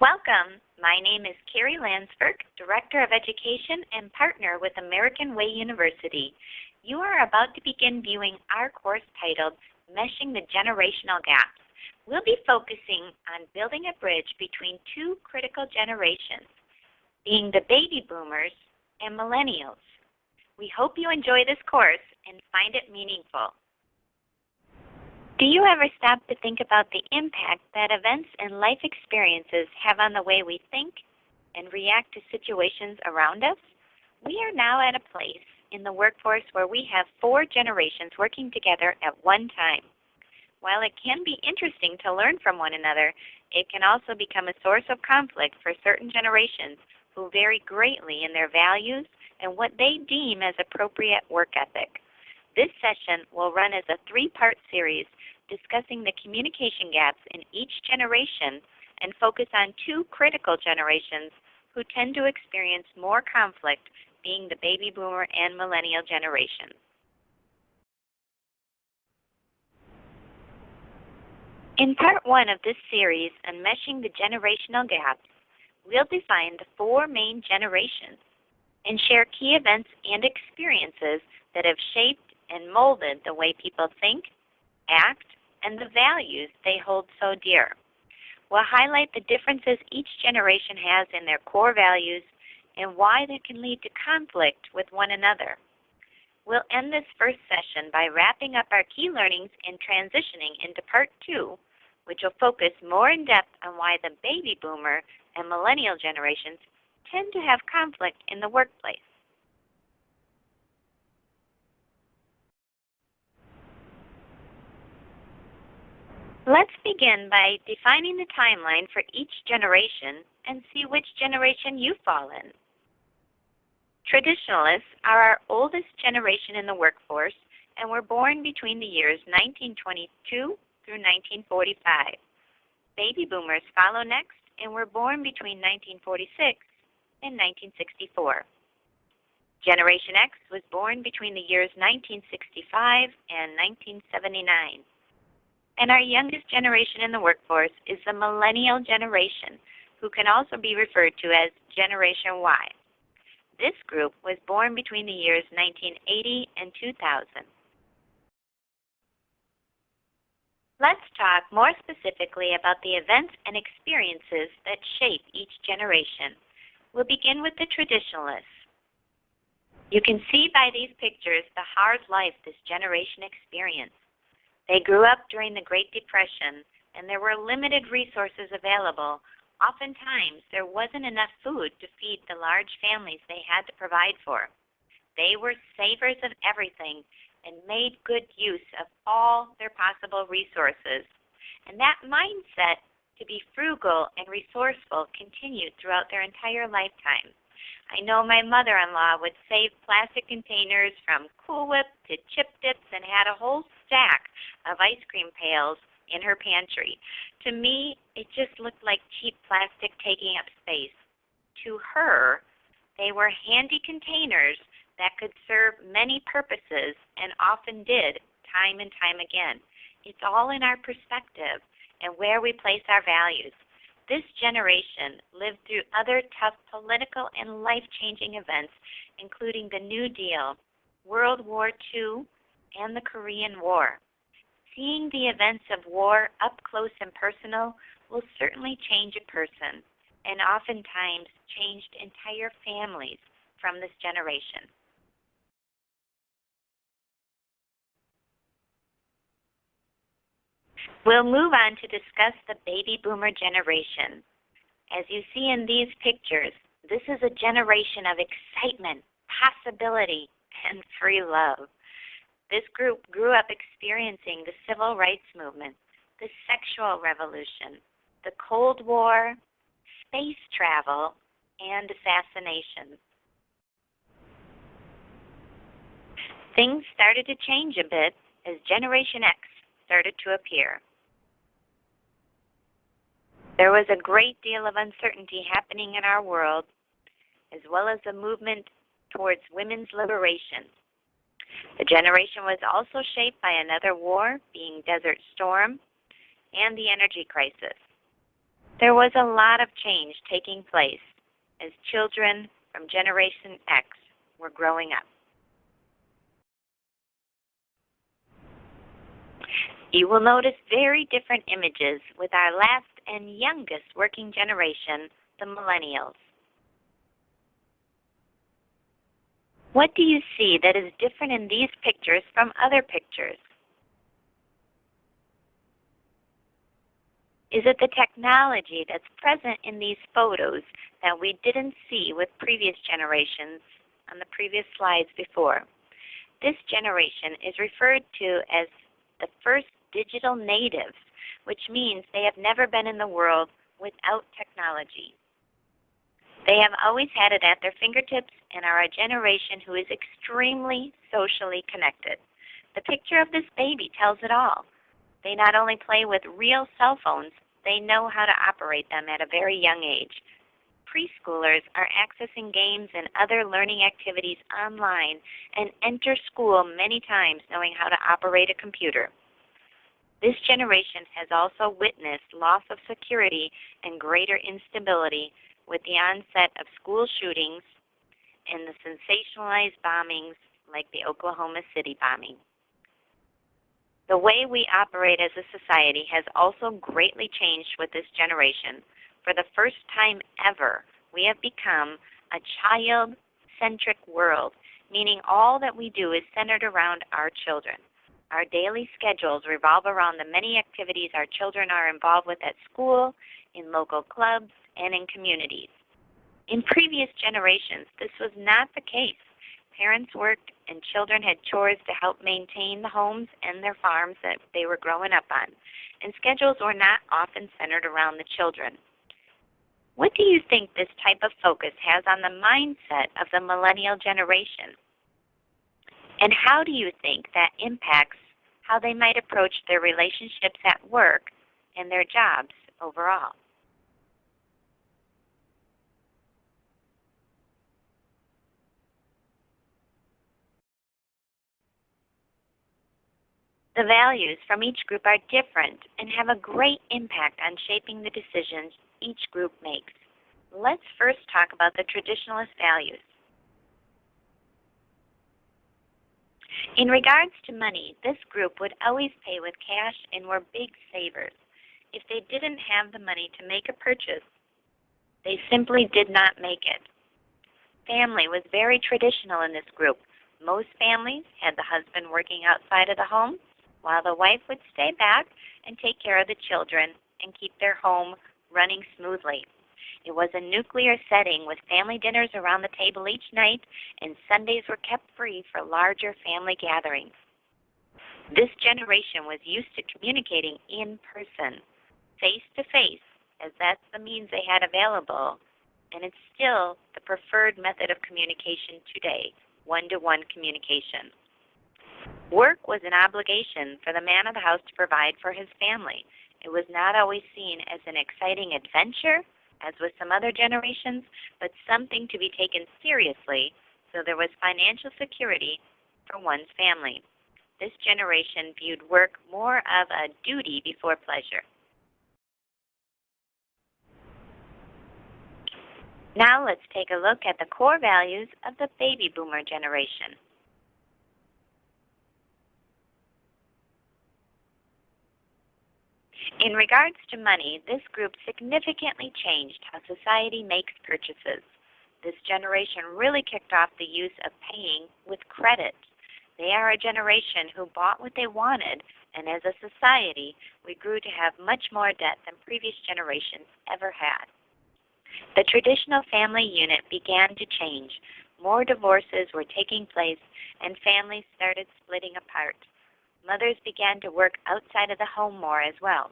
Welcome. My name is Carrie Landsberg, Director of Education and partner with American Way University. You are about to begin viewing our course titled Meshing the Generational Gaps. We'll be focusing on building a bridge between two critical generations, being the baby boomers and millennials. We hope you enjoy this course and find it meaningful. Do you ever stop to think about the impact that events and life experiences have on the way we think and react to situations around us? We are now at a place in the workforce where we have 4 generations working together at one time. While it can be interesting to learn from one another, it can also become a source of conflict for certain generations who vary greatly in their values and what they deem as appropriate work ethic. This session will run as a 3-part series discussing the communication gaps in each generation and focus on 2 critical generations who tend to experience more conflict, being the baby boomer and millennial generations. In part 1 of this series on meshing the generational gaps, we'll define the 4 main generations and share key events and experiences that have shaped and molded the way people think, act, and the values they hold so dear. We'll highlight the differences each generation has in their core values and why they can lead to conflict with one another. We'll end this first session by wrapping up our key learnings and transitioning into part 2, which will focus more in depth on why the baby boomer and millennial generations tend to have conflict in the workplace. Let's begin by defining the timeline for each generation and see which generation you fall in. Traditionalists are our oldest generation in the workforce and were born between the years 1922 through 1945. Baby boomers follow next and were born between 1946 and 1964. Generation X was born between the years 1965 and 1979. And our youngest generation in the workforce is the millennial generation, who can also be referred to as Generation Y. This group was born between the years 1980 and 2000. Let's talk more specifically about the events and experiences that shape each generation. We'll begin with the traditionalists. You can see by these pictures the hard life this generation experienced. They grew up during the Great Depression, and there were limited resources available. Oftentimes, there wasn't enough food to feed the large families they had to provide for. They were savers of everything and made good use of all their possible resources. And that mindset to be frugal and resourceful continued throughout their entire lifetime. I know my mother-in-law would save plastic containers from Cool Whip to Chip Dips and had a whole stack of ice cream pails in her pantry. To me, it just looked like cheap plastic taking up space. To her, they were handy containers that could serve many purposes and often did time and time again. It's all in our perspective and where we place our values. This generation lived through other tough political and life-changing events, including the New Deal, World War II, and the Korean War. Seeing the events of war up close and personal will certainly change a person, and oftentimes changed entire families from this generation. We'll move on to discuss the baby boomer generation. As you see in these pictures, this is a generation of excitement, possibility, and free love. This group grew up experiencing the civil rights movement, the sexual revolution, the Cold War, space travel, and assassinations. Things started to change a bit as Generation X started to appear. There was a great deal of uncertainty happening in our world, as well as a movement towards women's liberation. The generation was also shaped by another war, being Desert Storm, and the energy crisis. There was a lot of change taking place as children from Generation X were growing up. You will notice very different images with our last and youngest working generation, the millennials. What do you see that is different in these pictures from other pictures? Is it the technology that's present in these photos that we didn't see with previous generations on the previous slides before? This generation is referred to as the first digital natives, which means they have never been in the world without technology. They have always had it at their fingertips and are a generation who is extremely socially connected. The picture of this baby tells it all. They not only play with real cell phones, they know how to operate them at a very young age. Preschoolers are accessing games and other learning activities online and enter school many times knowing how to operate a computer. This generation has also witnessed loss of security and greater instability with the onset of school shootings and the sensationalized bombings like the Oklahoma City bombing. The way we operate as a society has also greatly changed with this generation. For the first time ever, we have become a child-centric world, meaning all that we do is centered around our children. Our daily schedules revolve around the many activities our children are involved with at school, in local clubs, and in communities. In previous generations, this was not the case. Parents worked and children had chores to help maintain the homes and their farms that they were growing up on, and schedules were not often centered around the children. What do you think this type of focus has on the mindset of the millennial generation? And how do you think that impacts how they might approach their relationships at work and their jobs overall? The values from each group are different and have a great impact on shaping the decisions each group makes. Let's first talk about the traditionalist values. In regards to money, this group would always pay with cash and were big savers. If they didn't have the money to make a purchase, they simply did not make it. Family was very traditional in this group. Most families had the husband working outside of the home, while the wife would stay back and take care of the children and keep their home running smoothly. It was a nuclear setting with family dinners around the table each night, and Sundays were kept free for larger family gatherings. This generation was used to communicating in person, face to face, as that's the means they had available, and it's still the preferred method of communication today, one-to-one communication. Work was an obligation for the man of the house to provide for his family. It was not always seen as an exciting adventure, as with some other generations, but something to be taken seriously, so there was financial security for one's family. This generation viewed work more of a duty before pleasure. Now let's take a look at the core values of the baby boomer generation. In regards to money, this group significantly changed how society makes purchases. This generation really kicked off the use of paying with credit. They are a generation who bought what they wanted, and as a society, we grew to have much more debt than previous generations ever had. The traditional family unit began to change. More divorces were taking place, and families started splitting apart. Mothers began to work outside of the home more as well.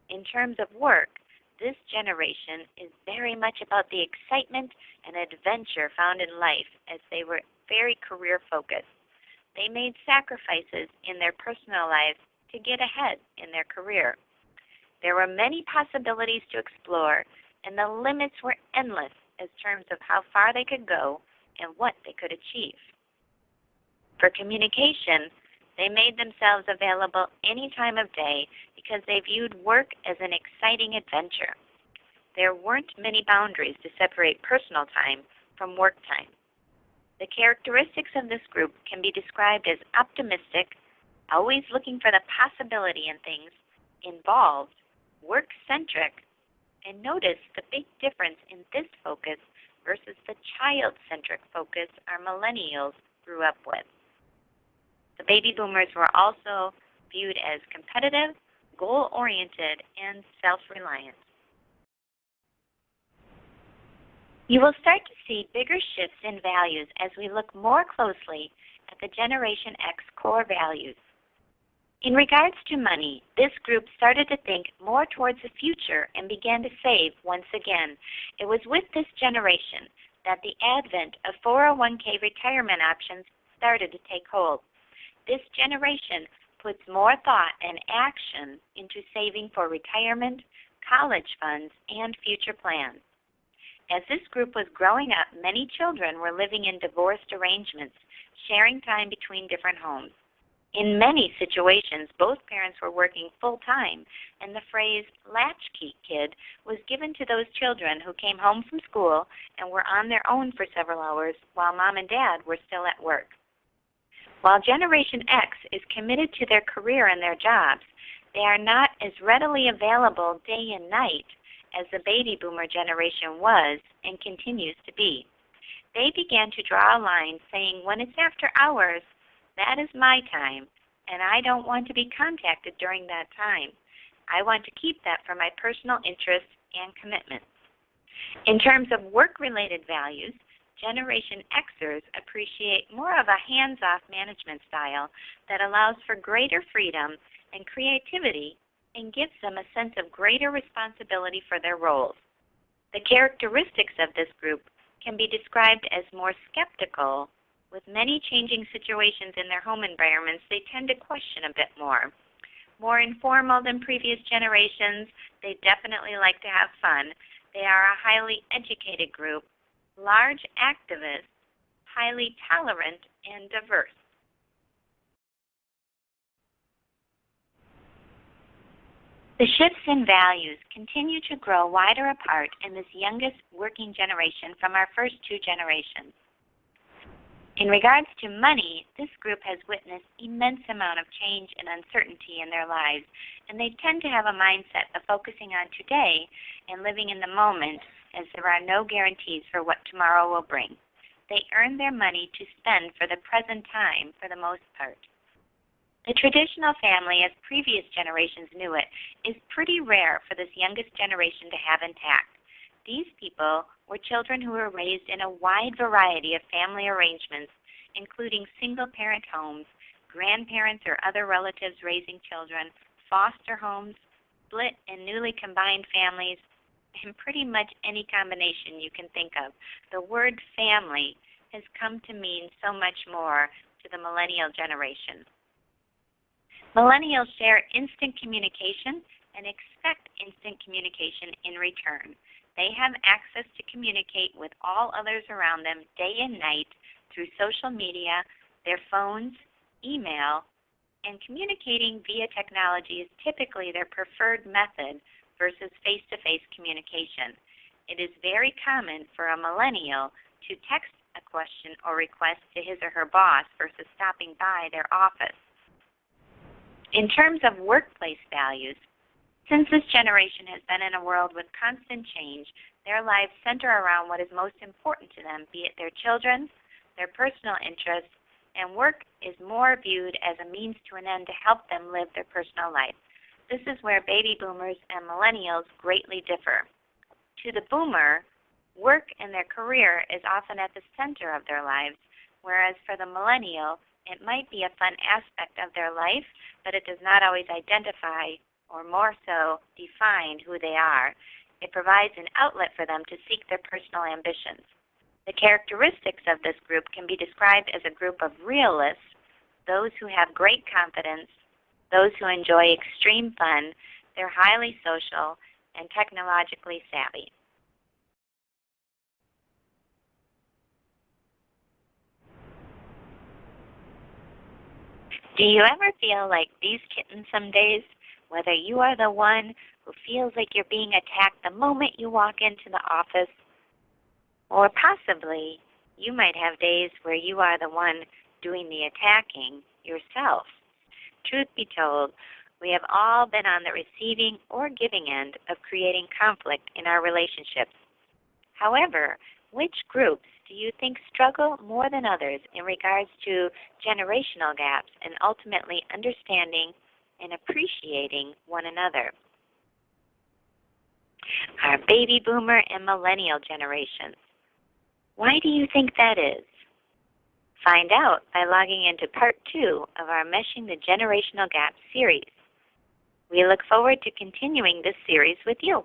In terms of work, this generation is very much about the excitement and adventure found in life, as they were very career-focused. They made sacrifices in their personal lives to get ahead in their career. There were many possibilities to explore, and the limits were endless in terms of how far they could go and what they could achieve. For communication, they made themselves available any time of day because they viewed work as an exciting adventure. There weren't many boundaries to separate personal time from work time. The characteristics of this group can be described as optimistic, always looking for the possibility in things, involved, work-centric, and notice the big difference in this focus versus the child-centric focus our millennials grew up with. The baby boomers were also viewed as competitive, goal-oriented, and self-reliant. You will start to see bigger shifts in values as we look more closely at the Generation X core values. In regards to money, this group started to think more towards the future and began to save once again. It was with this generation that the advent of 401k retirement options started to take hold. This generation puts more thought and action into saving for retirement, college funds, and future plans. As this group was growing up, many children were living in divorced arrangements, sharing time between different homes. In many situations, both parents were working full-time, and the phrase latchkey kid was given to those children who came home from school and were on their own for several hours while mom and dad were still at work. While Generation X is committed to their career and their jobs, they are not as readily available day and night as the baby boomer generation was and continues to be. They began to draw a line saying, when it's after hours, that is my time, and I don't want to be contacted during that time. I want to keep that for my personal interests and commitments. In terms of work-related values, Generation Xers appreciate more of a hands-off management style that allows for greater freedom and creativity and gives them a sense of greater responsibility for their roles. The characteristics of this group can be described as more skeptical. With many changing situations in their home environments, they tend to question a bit more. More informal than previous generations, they definitely like to have fun. They are a highly educated group, large activists, highly tolerant, and diverse. The shifts in values continue to grow wider apart in this youngest working generation from our first two generations. In regards to money, this group has witnessed immense amount of change and uncertainty in their lives, and they tend to have a mindset of focusing on today and living in the moment, as there are no guarantees for what tomorrow will bring. They earn their money to spend for the present time for the most part. The traditional family, as previous generations knew it, is pretty rare for this youngest generation to have intact. These people were children who were raised in a wide variety of family arrangements, including single-parent homes, grandparents or other relatives raising children, foster homes, split and newly combined families, and pretty much any combination you can think of. The word family has come to mean so much more to the millennial generation. Millennials share instant communication and expect instant communication in return. They have access to communicate with all others around them day and night through social media, their phones, email, and communicating via technology is typically their preferred method versus face-to-face communication. It is very common for a millennial to text a question or request to his or her boss versus stopping by their office. In terms of workplace values, since this generation has been in a world with constant change, their lives center around what is most important to them, be it their children, their personal interests, and work is more viewed as a means to an end to help them live their personal life. This is where baby boomers and millennials greatly differ. To the boomer, work and their career is often at the center of their lives, whereas for the millennial, it might be a fun aspect of their life, but it does not always identify or more so define who they are. It provides an outlet for them to seek their personal ambitions. The characteristics of this group can be described as a group of realists, those who have great confidence, those who enjoy extreme fun, they're highly social, and technologically savvy. Do you ever feel like these kittens some days? Whether you are the one who feels like you're being attacked the moment you walk into the office. Or possibly, you might have days where you are the one doing the attacking yourself. Truth be told, we have all been on the receiving or giving end of creating conflict in our relationships. However, which groups do you think struggle more than others in regards to generational gaps and ultimately understanding and appreciating one another? Our baby boomer and millennial generations. Why do you think that is? Find out by logging into part 2 of our Meshing the Generational Gap series. We look forward to continuing this series with you.